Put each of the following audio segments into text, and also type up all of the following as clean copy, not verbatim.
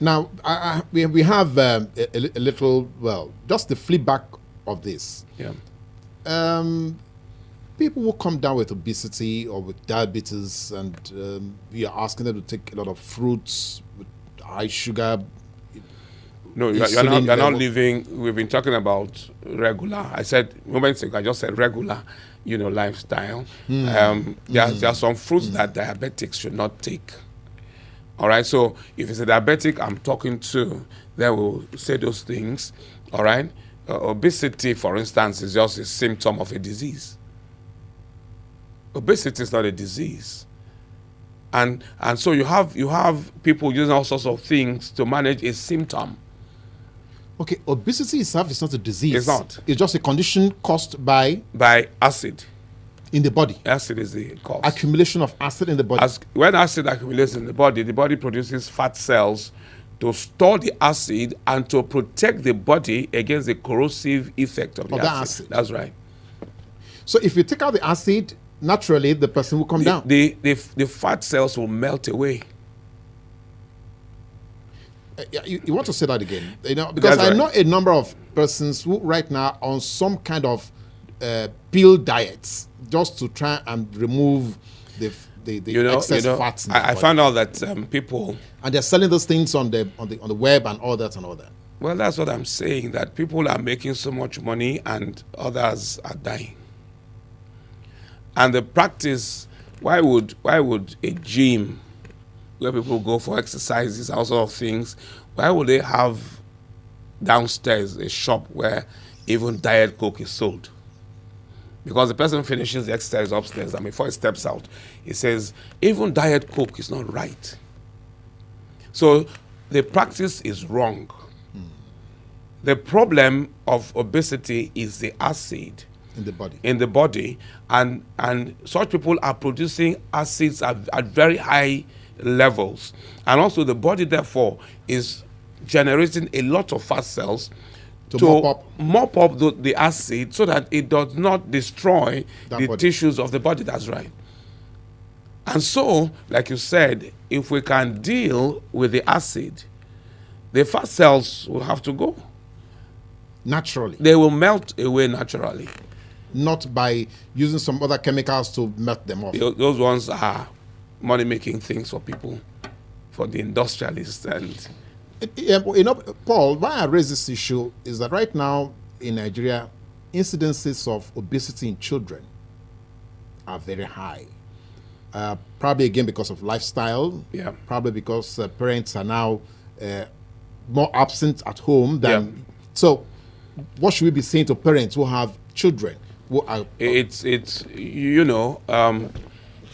Now, we have a little, well, just the flip back of this. Yeah. People who come down with obesity or with diabetes, and we are asking them to take a lot of fruits with high sugar. No, you're not living. We've been talking about regular. I said moments ago. I just said regular, lifestyle. There are some fruits that diabetics should not take. All right. So if it's a diabetic I'm talking to, they will say those things. All right. Obesity, for instance, is just a symptom of a disease. Obesity is not a disease. And so you have people using all sorts of things to manage a symptom. Okay, obesity itself is not a disease. It's not. It's just a condition caused by acid in the body. Acid is the cause. Accumulation of acid in the body. When acid accumulates in the body produces fat cells to store the acid and to protect the body against the corrosive effect of the acid. That's right. So if you take out the acid, naturally the person will come down. The fat cells will melt away. You want to say that again? Because I know a number of persons who right now are on some kind of pill diets just to try and remove the excess fats. I found out that people, and they're selling those things on the web and all that. Well, that's what I'm saying. That people are making so much money and others are dying. And the practice, why would a gym where people go for exercises, all sort of things, why would they have downstairs a shop where even Diet Coke is sold? Because the person finishes the exercise upstairs and before he steps out, he says, even Diet Coke is not right. So the practice is wrong. The problem of obesity is the acid in the body, and such people are producing acids at very high levels, and also the body therefore is generating a lot of fat cells to mop up the acid so that it does not destroy the tissues of the body. That's right. And so, like you said, if we can deal with the acid, the fat cells will have to go naturally. They will melt away naturally, not by using some other chemicals to melt them off. Those ones are money-making things for people, for the industrialists. And Paul, why I raise this issue is that right now in Nigeria, incidences of obesity in children are very high. Probably again because of lifestyle. Yeah. Probably because parents are now more absent at home than. Yeah. So, what should we be saying to parents who have children who are?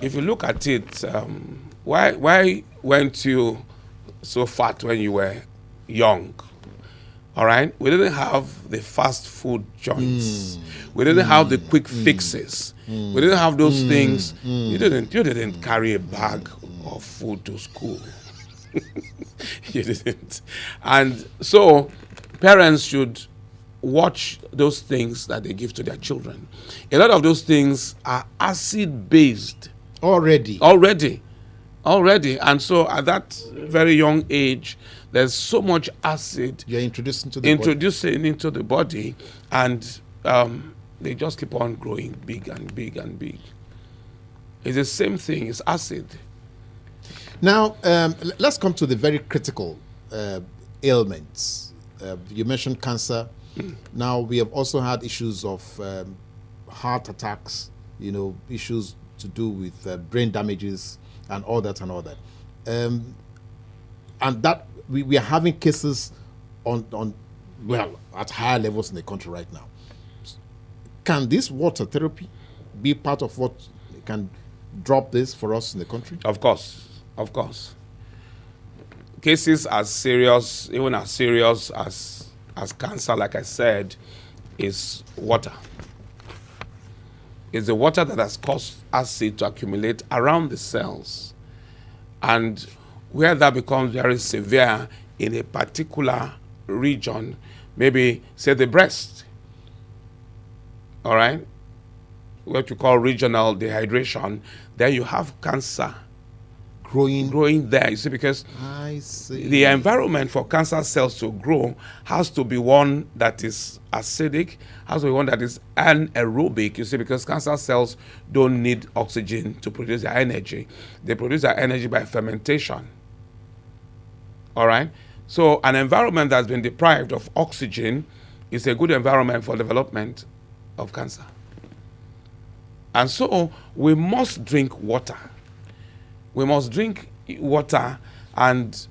If you look at it, why weren't you so fat when you were young? All right, we didn't have the fast food joints. We didn't have the quick fixes. We didn't have those things. You didn't carry a bag of food to school. You didn't. And so parents should watch those things that they give to their children. A lot of those things are acid-based. Already. And so at that very young age, there's so much acid you're introducing into the body, and they just keep on growing big and big and big. It's the same thing. It's acid. Now, let's come to the very critical ailments. You mentioned cancer. Now, we have also had issues of heart attacks, issues to do with brain damages and all that. And that we are having cases at higher levels in the country right now. Can this water therapy be part of what can drop this for us in the country? Of course. Cases as serious, even as serious as cancer, like I said, is water. It's the water that has caused acid to accumulate around the cells. And where that becomes very severe in a particular region, maybe say the breast, all right, what you call regional dehydration, then you have cancer growing there. You see, because I see. the environment for cancer cells to grow has to be one that is acidic, has to be one that is anaerobic. You see, because cancer cells don't need oxygen to produce their energy. They produce their energy by fermentation. All right? So an environment that's been deprived of oxygen is a good environment for development of cancer. And so we must drink water. We must drink water, and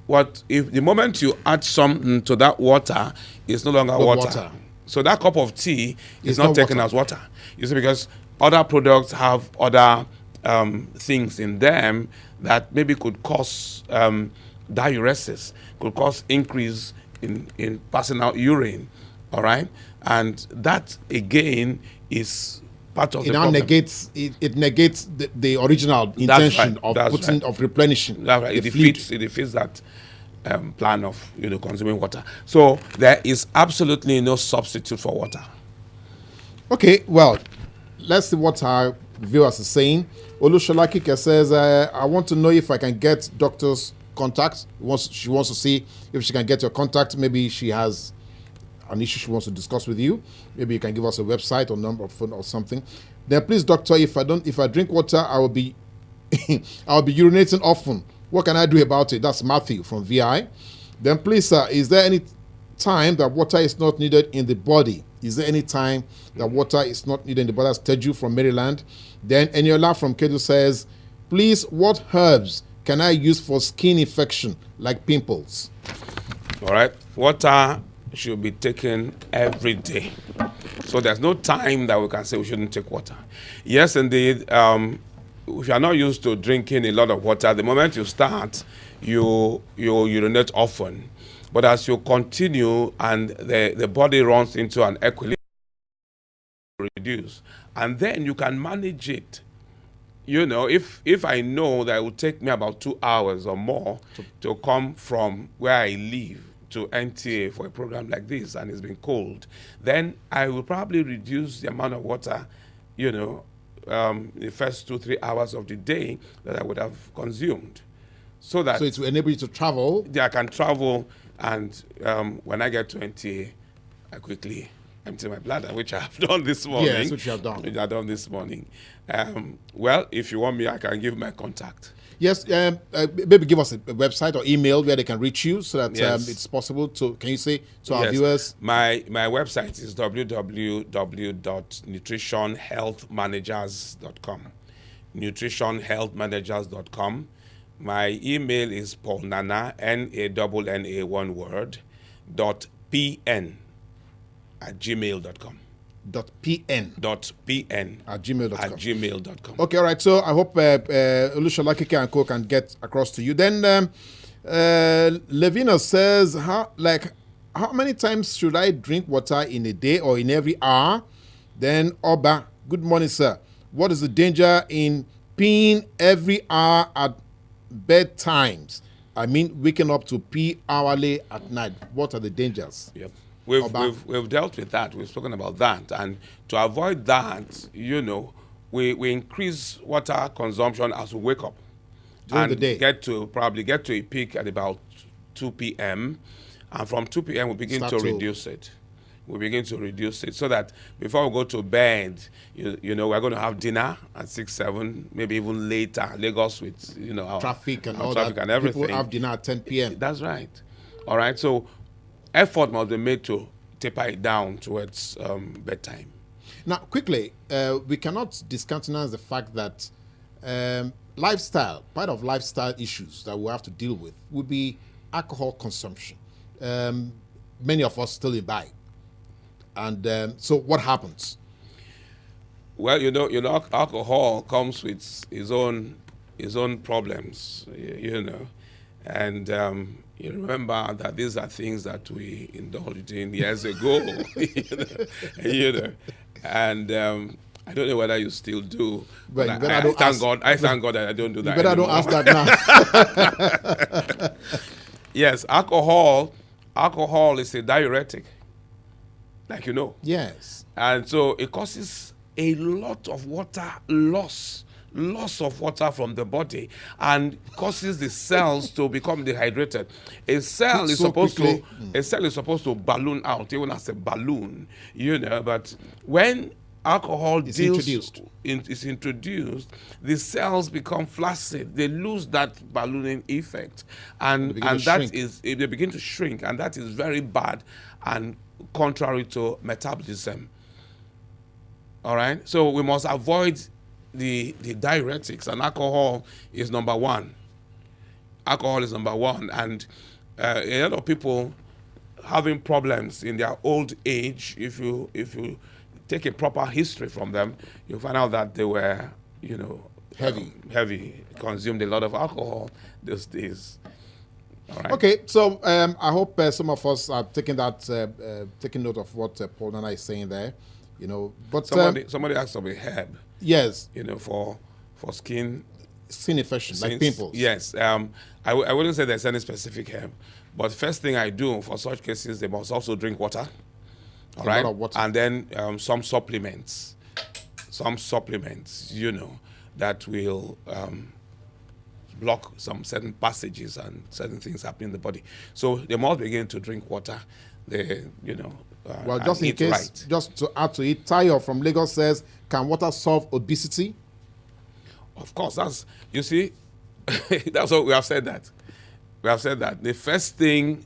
what if the moment you add something to that water, it's no longer water. So that cup of tea is not taken as water. You see, because other products have other things in them that maybe could cause diuresis, could cause increase in passing out urine. All right, and that again is part of it the now problem. negates it negates the original intention of replenishing. That's right. It the fluid. defeats that plan of consuming water. So there is absolutely no substitute for water. Okay, well, let's see what our viewers are saying. Olushola Kike says, I want to know if I can get doctor's contact. She wants to see if she can get your contact. Maybe she has an issue she wants to discuss with you. Maybe you can give us a website or number of phone or something. Then please, doctor, if I drink water, I will be urinating often. What can I do about it? That's Matthew from VI. Then please, sir, is there any time that water is not needed in the body? Is there any time that water is not needed in the body? That's Teju from Maryland. Then Eniola from Kedu says, please, what herbs can I use for skin infection like pimples? All right. Water should be taken every day. So there's no time that we can say we shouldn't take water. Yes, indeed. If you are not used to drinking a lot of water, the moment you start, you urinate often. But as you continue and the body runs into an equilibrium, reduce, and then you can manage it. If I know that it will take me about 2 hours or more to come from where I live to NTA for a program like this, and it's been cold, then I will probably reduce the amount of water, the first 2-3 hours of the day that I would have consumed. So it will enable you to travel? Yeah, I can travel, and when I get to NTA, I quickly empty my bladder, which I have done this morning. Yes, which you have done. Which I have done this morning. Well, if you want me, I can give my contact. Yes, maybe give us a website or email where they can reach you so that it's possible to, can you say to our viewers? My website is www.nutritionhealthmanagers.com. nutritionhealthmanagers.com. My email is paulnanna, Nanna, one word, .pn @gmail.com. .pn @gmail.com. Okay, all right. So I hope Olushola Kike and Co can get across to you. Then Levina says, how many times should I drink water in a day or in every hour? Then Oba, good morning, sir. What is the danger in peeing every hour at bedtimes? I mean, waking up to pee hourly at night. What are the dangers? Yep. We've dealt with that. We've spoken about that. And to avoid that, we increase water consumption as we wake up. During the day. Get to a peak at about 2 p.m. And from 2 p.m. we begin to reduce it. We begin to reduce it so that before we go to bed, we're going to have dinner at 6, 7, maybe even later. Lagos with our traffic and all traffic that. And everything. People have dinner at 10 p.m. That's right. All right. So effort must be made to taper it down towards bedtime. Now, quickly, we cannot discountenance the fact that part of lifestyle issues that we have to deal with would be alcohol consumption. Many of us still imbibe. And so what happens? Well, alcohol comes with its own problems, and you remember that these are things that we indulged in years ago, and I don't know whether you still do. But I thank God that I don't do that. You better anymore. don't ask that now. Yes, alcohol is a diuretic, like Yes. and so it causes a lot of water loss loss of water from the body and causes the cells to become dehydrated. A cell is So supposed quickly. to a cell is supposed to balloon out, even as a balloon, but when alcohol It's is introduced, the cells become flaccid. They lose that ballooning effect, and they begin to shrink, and that is very bad and contrary to metabolism. All right, so we must avoid the diuretics, and alcohol is number one. Alcohol is number one, and a lot of people having problems in their old age. If you take a proper history from them, you'll find out that they were, heavy, consumed a lot of alcohol those days. All right. Okay, so I hope some of us are taking note of what Paul Nanna is saying there. But somebody asked of a herb. Yes. For skin infection, like pimples. Yes. I wouldn't say there's any specific herb, but first thing I do for such cases, they must also drink water. All right. A lot of water. And then some supplements, that will block some certain passages and certain things happening in the body. So they must begin to drink water. Well, just in case, right. Just to add to it, Tayo from Lagos says, can water solve obesity? Of course, that's what we have said that. We have said that the first thing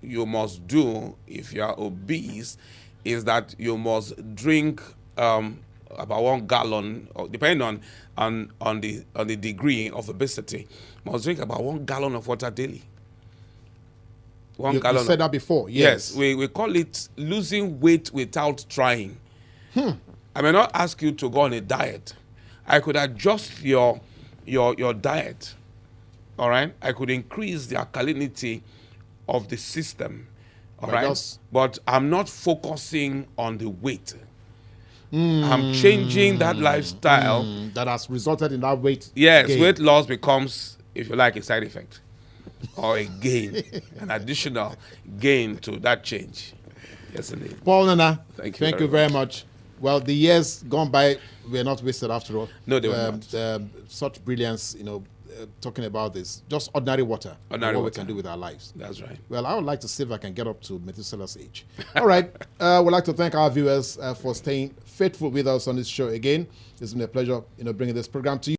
you must do if you are obese is that you must drink about 1 gallon, or depending on the degree of obesity, must drink about 1 gallon of water daily. You said that before. Yes. We call it losing weight without trying. I may not ask you to go on a diet. I could adjust your diet. All right. I could increase the alkalinity of the system. All right. But I'm not focusing on the weight. I'm changing that lifestyle. That has resulted in that weight. Yes, gain. weight loss becomes, if you like, a side effect or a gain, an additional gain to that change. Yes, indeed. Paul Nanna, thank you very much. Well, the years gone by were not wasted after all. No, they were not. Such brilliance, talking about this. Just ordinary water. What we can do with our lives. That's right. Well, I would like to see if I can get up to Methuselah's age. All right. We'd like to thank our viewers for staying faithful with us on this show again. It's been a pleasure, bringing this program to you.